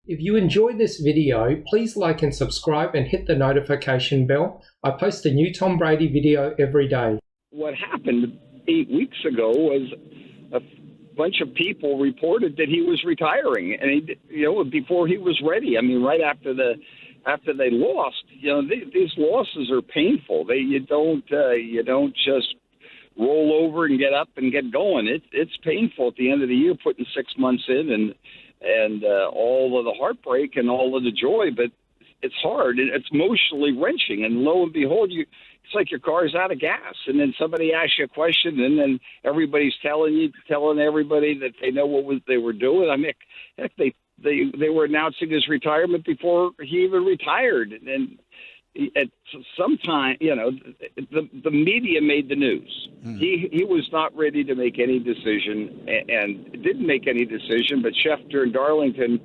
If you enjoyed this video, please like and subscribe and hit the notification bell. I post a new Tom Brady video every day. What happened 8 weeks ago was a bunch of people reported that he was retiring, and before he was ready. I mean, right after they lost. These losses are painful. You don't just roll over and get up and get going. It's painful at the end of the year, putting 6 months in and all of the heartbreak and all of the joy, but it's hard and it's emotionally wrenching. And lo and behold, it's like your car's out of gas, and then somebody asks you a question, and then everybody's telling everybody that they know what they were doing. I mean, heck, they were announcing his retirement before he even retired, and at some time, the media made the news. He was not ready to make any decision, and didn't make any decision. But Schefter and Darlington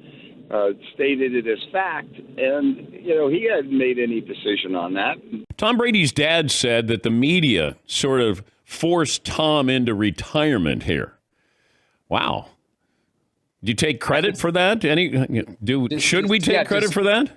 stated it as fact, and he hadn't made any decision on that. Tom Brady's dad said that the media sort of forced Tom into retirement here. Wow. Do you take credit for that? Should we take credit for that?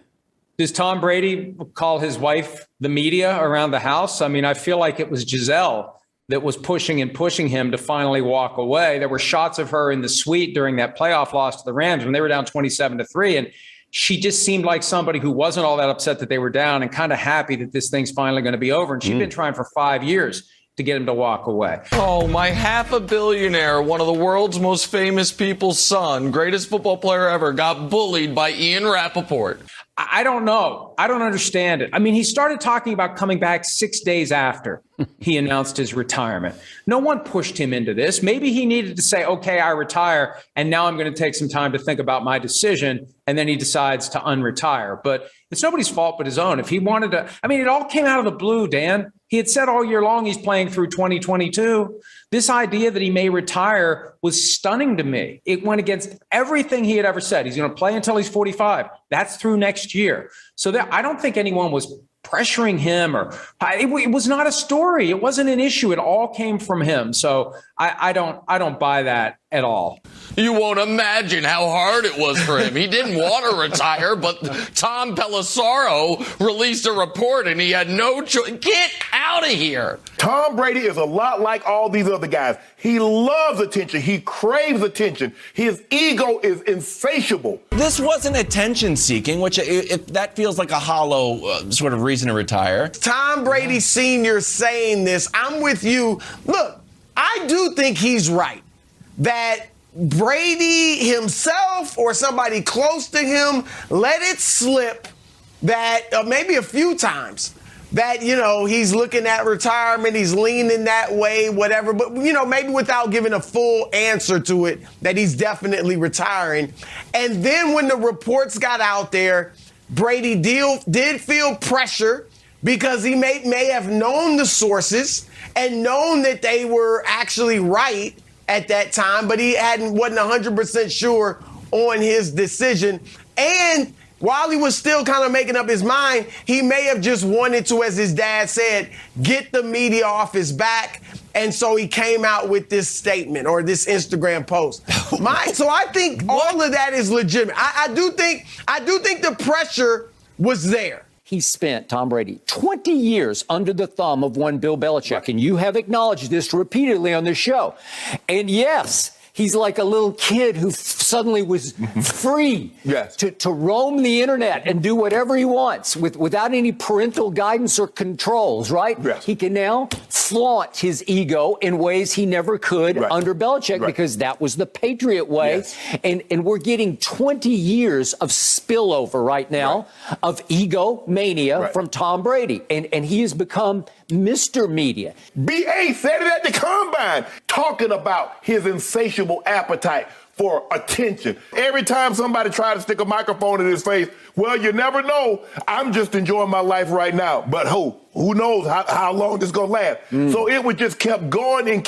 Does Tom Brady call his wife the media around the house? I mean, I feel like it was Giselle that was pushing him to finally walk away. There were shots of her in the suite during that playoff loss to the Rams when they were down 27-3. And she just seemed like somebody who wasn't all that upset that they were down and kind of happy that this thing's finally going to be over. And she'd been trying for 5 years to get him to walk away. Oh, my half a billionaire, one of the world's most famous people's son, greatest football player ever, got bullied by Ian Rappaport. I don't know. I don't understand it. I mean, he started talking about coming back 6 days after he announced his retirement. No one pushed him into this. Maybe he needed to say, okay, I retire, and now I'm going to take some time to think about my decision, and then he decides to unretire. But it's nobody's fault but his own. If he wanted to, I mean, it all came out of the blue, Dan. He had said all year long he's playing through 2022. This idea that he may retire was stunning to me. It went against everything he had ever said. He's going to play until he's 45. That's through next year. So I don't think anyone was pressuring him, or it was not a story. It wasn't an issue. It all came from him. So I don't buy that at all. You won't imagine how hard it was for him. He didn't want to retire, but Tom Pelissero released a report and he had no choice. Get out of here. Tom Brady is a lot like all these other guys. He loves attention. He craves attention. His ego is insatiable. This wasn't attention seeking, which if that feels like a hollow sort of reason to retire. Tom Brady Sr. saying this, I'm with you. Look, I do think he's right that Brady himself or somebody close to him let it slip that maybe a few times that, he's looking at retirement, he's leaning that way, whatever, but, maybe without giving a full answer to it, that he's definitely retiring. And then when the reports got out there, Brady did feel pressure because he may have known the sources and known that they were actually right at that time, but he wasn't 100% sure on his decision. And while he was still kind of making up his mind, he may have just wanted to, as his dad said, get the media off his back. And so he came out with this statement or this Instagram post. So I think all of that is legitimate. I do think the pressure was there. He spent, Tom Brady, 20 years under the thumb of one Bill Belichick, and you have acknowledged this repeatedly on this show. And yes, he's like a little kid who suddenly was free to roam the internet and do whatever he wants without any parental guidance or controls, right? Yes. He can now flaunt his ego in ways he never could under Belichick because that was the Patriot way. Yes. And we're getting 20 years of spillover right now of ego mania from Tom Brady. And he has become Mr. Media. B.A. said it at the Combine, talking about his insatiable appetite for attention. Every time somebody tried to stick a microphone in his face, well, you never know. I'm just enjoying my life right now. But who knows how long this is going to last? So it would just kept going, and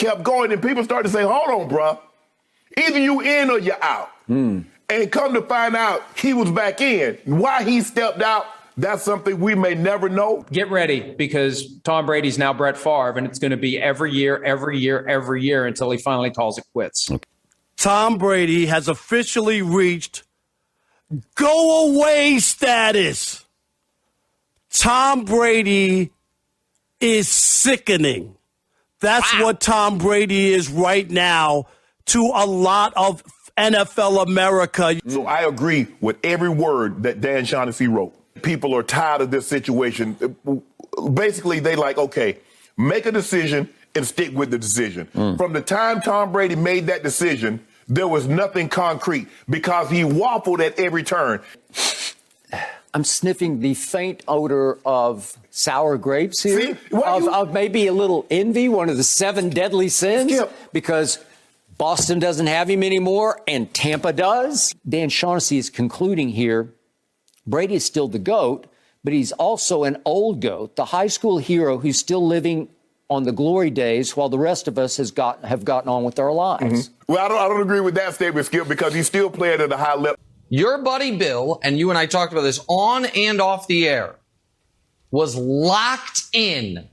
people started to say, hold on, bruh. Either you in or you out. And come to find out, he was back in. Why he stepped out, that's something we may never know. Get ready, because Tom Brady's now Brett Favre, and it's going to be every year until he finally calls it quits. Tom Brady has officially reached go away status. Tom Brady is sickening. That's what Tom Brady is right now to a lot of NFL America. So I agree with every word that Dan Shaughnessy wrote. People are tired of this situation. Basically, they like, okay, make a decision and stick with the decision. From the time Tom Brady made that decision, there was nothing concrete because he waffled at every turn. I'm sniffing the faint odor of sour grapes here, See? of maybe a little envy, one of the 7 deadly sins, because Boston doesn't have him anymore and Tampa does. Dan Shaughnessy is concluding here, Brady is still the GOAT, but he's also an old GOAT, the high school hero who's still living on the glory days while the rest of us have gotten on with our lives. Well, I don't agree with that statement, Skip, because he's still playing at a high level. Your buddy Bill, and you and I talked about this on and off the air, was locked in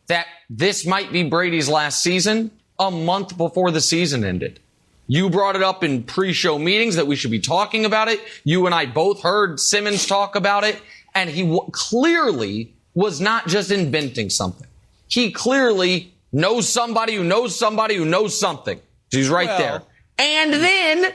that this might be Brady's last season a month before the season ended. You brought it up in pre-show meetings that we should be talking about it. You and I both heard Simmons talk about it, and he clearly was not just inventing something. He clearly knows somebody who knows somebody who knows something. He's right there. And then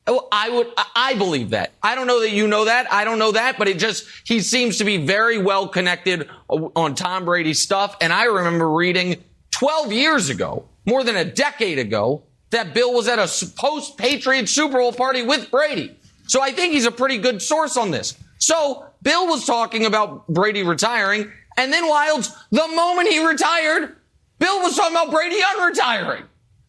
I believe that. I don't know that you know that. I don't know that, but he seems to be very well connected on Tom Brady's stuff. And I remember reading 12 years ago, more than a decade ago, that Bill was at a post-Patriots Super Bowl party with Brady. So I think he's a pretty good source on this. So Bill was talking about Brady retiring, and then Wilds, the moment he retired, Bill was talking about Brady unretiring.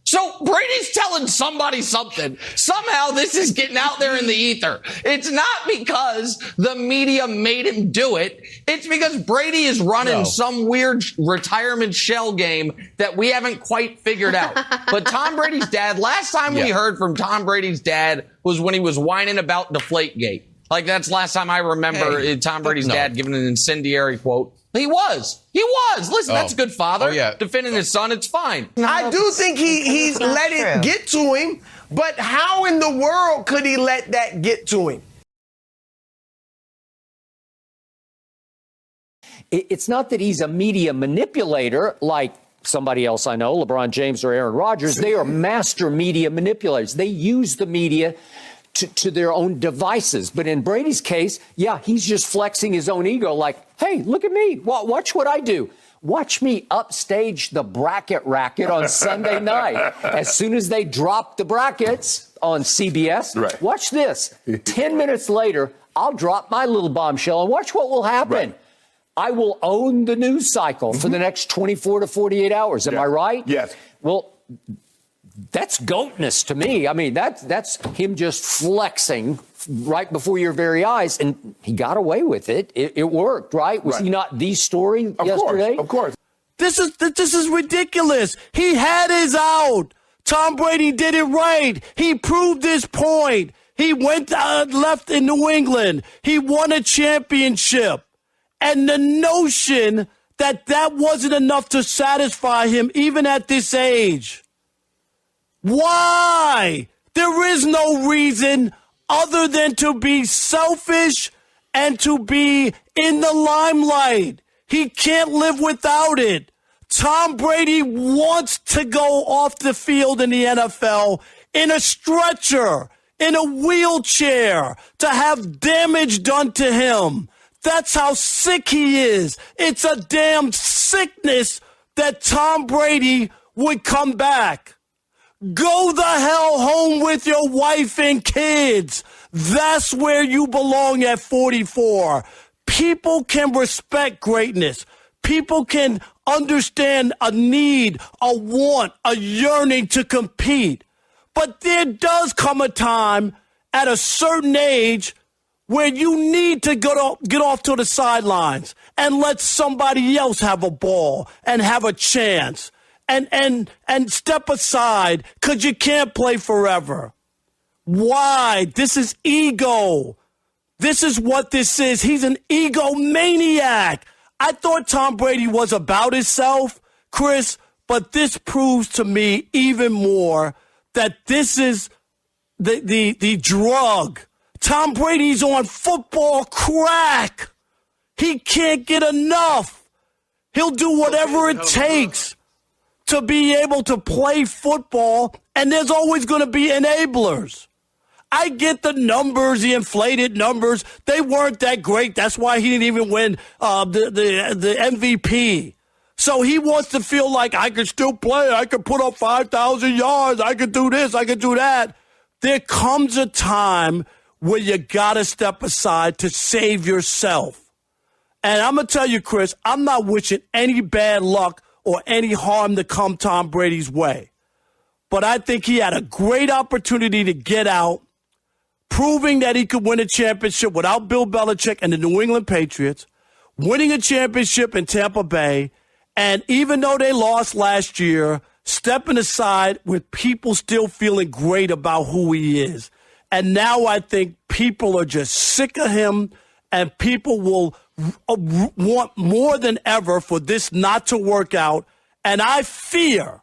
So Brady's telling somebody something. Somehow this is getting out there in the ether. It's not because the media made him do it. It's because Brady is running some weird retirement shell game that we haven't quite figured out. But Tom Brady's dad, last time we heard from Tom Brady's dad was when he was whining about Deflategate. Like, that's last time I remember Tom Brady's dad giving an incendiary quote. He was. Listen, that's a good father. Defending his son, it's fine. I do think he's let it get to him, but how in the world could he let that get to him? It's not that he's a media manipulator like somebody else I know, LeBron James or Aaron Rodgers. They are master media manipulators. They use the media to their own devices. But in Brady's case, he's just flexing his own ego like, hey, look at me. Watch what I do. Watch me upstage the bracket racket on Sunday night. As soon as they drop the brackets on CBS, watch this. 10 minutes later, I'll drop my little bombshell and watch what will happen. I will own the news cycle for the next 24 to 48 hours. Am I right? Yes. Well, that's goatness to me. I mean, that's him just flexing right before your very eyes, and he got away with it. It worked, right? Was he not the story yesterday? Of course. This is ridiculous. He had his out. Tom Brady did it right. He proved his point. He went left in New England. He won a championship. And the notion that wasn't enough to satisfy him even at this age. Why? There is no reason other than to be selfish and to be in the limelight. He can't live without it. Tom Brady wants to go off the field in the NFL in a stretcher, in a wheelchair, to have damage done to him. That's how sick he is. It's a damn sickness that Tom Brady would come back. Go the hell home with your wife and kids. That's where you belong at 44. People can respect greatness. People can understand a need, a want, a yearning to compete. But there does come a time at a certain age where you need to get off to the sidelines and let somebody else have a ball and have a chance. And step aside, because you can't play forever. Why? This is ego. This is what this is. He's an egomaniac. I thought Tom Brady was about himself, Chris, but this proves to me even more that this is the drug Tom Brady's on football crack. He can't get enough. He'll do whatever it takes to be able to play football, and there's always going to be enablers. I get the numbers, the inflated numbers. They weren't that great. That's why he didn't even win the MVP. So he wants to feel like I can still play. I can put up 5,000 yards. I can do this. I can do that. There comes a time where you got to step aside to save yourself. And I'm going to tell you, Chris, I'm not wishing any bad luck or any harm to come Tom Brady's way. But I think he had a great opportunity to get out, proving that he could win a championship without Bill Belichick and the New England Patriots, winning a championship in Tampa Bay, and even though they lost last year, stepping aside with people still feeling great about who he is. And now I think people are just sick of him, and people will want more than ever for this not to work out. And I fear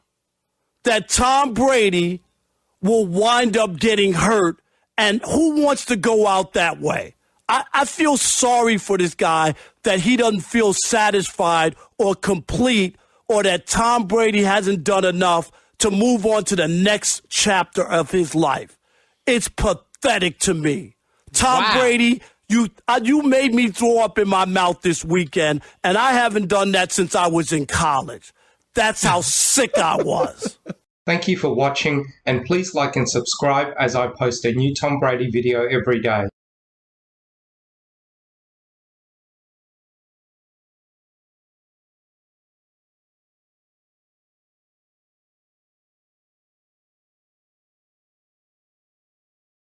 that Tom Brady will wind up getting hurt. And who wants to go out that way? I feel sorry for this guy that he doesn't feel satisfied or complete, or that Tom Brady hasn't done enough to move on to the next chapter of his life. It's pathetic to me. Tom Brady, you made me throw up in my mouth this weekend, and I haven't done that since I was in college. That's how sick I was. Thank you for watching, and please like and subscribe as I post a new Tom Brady video every day.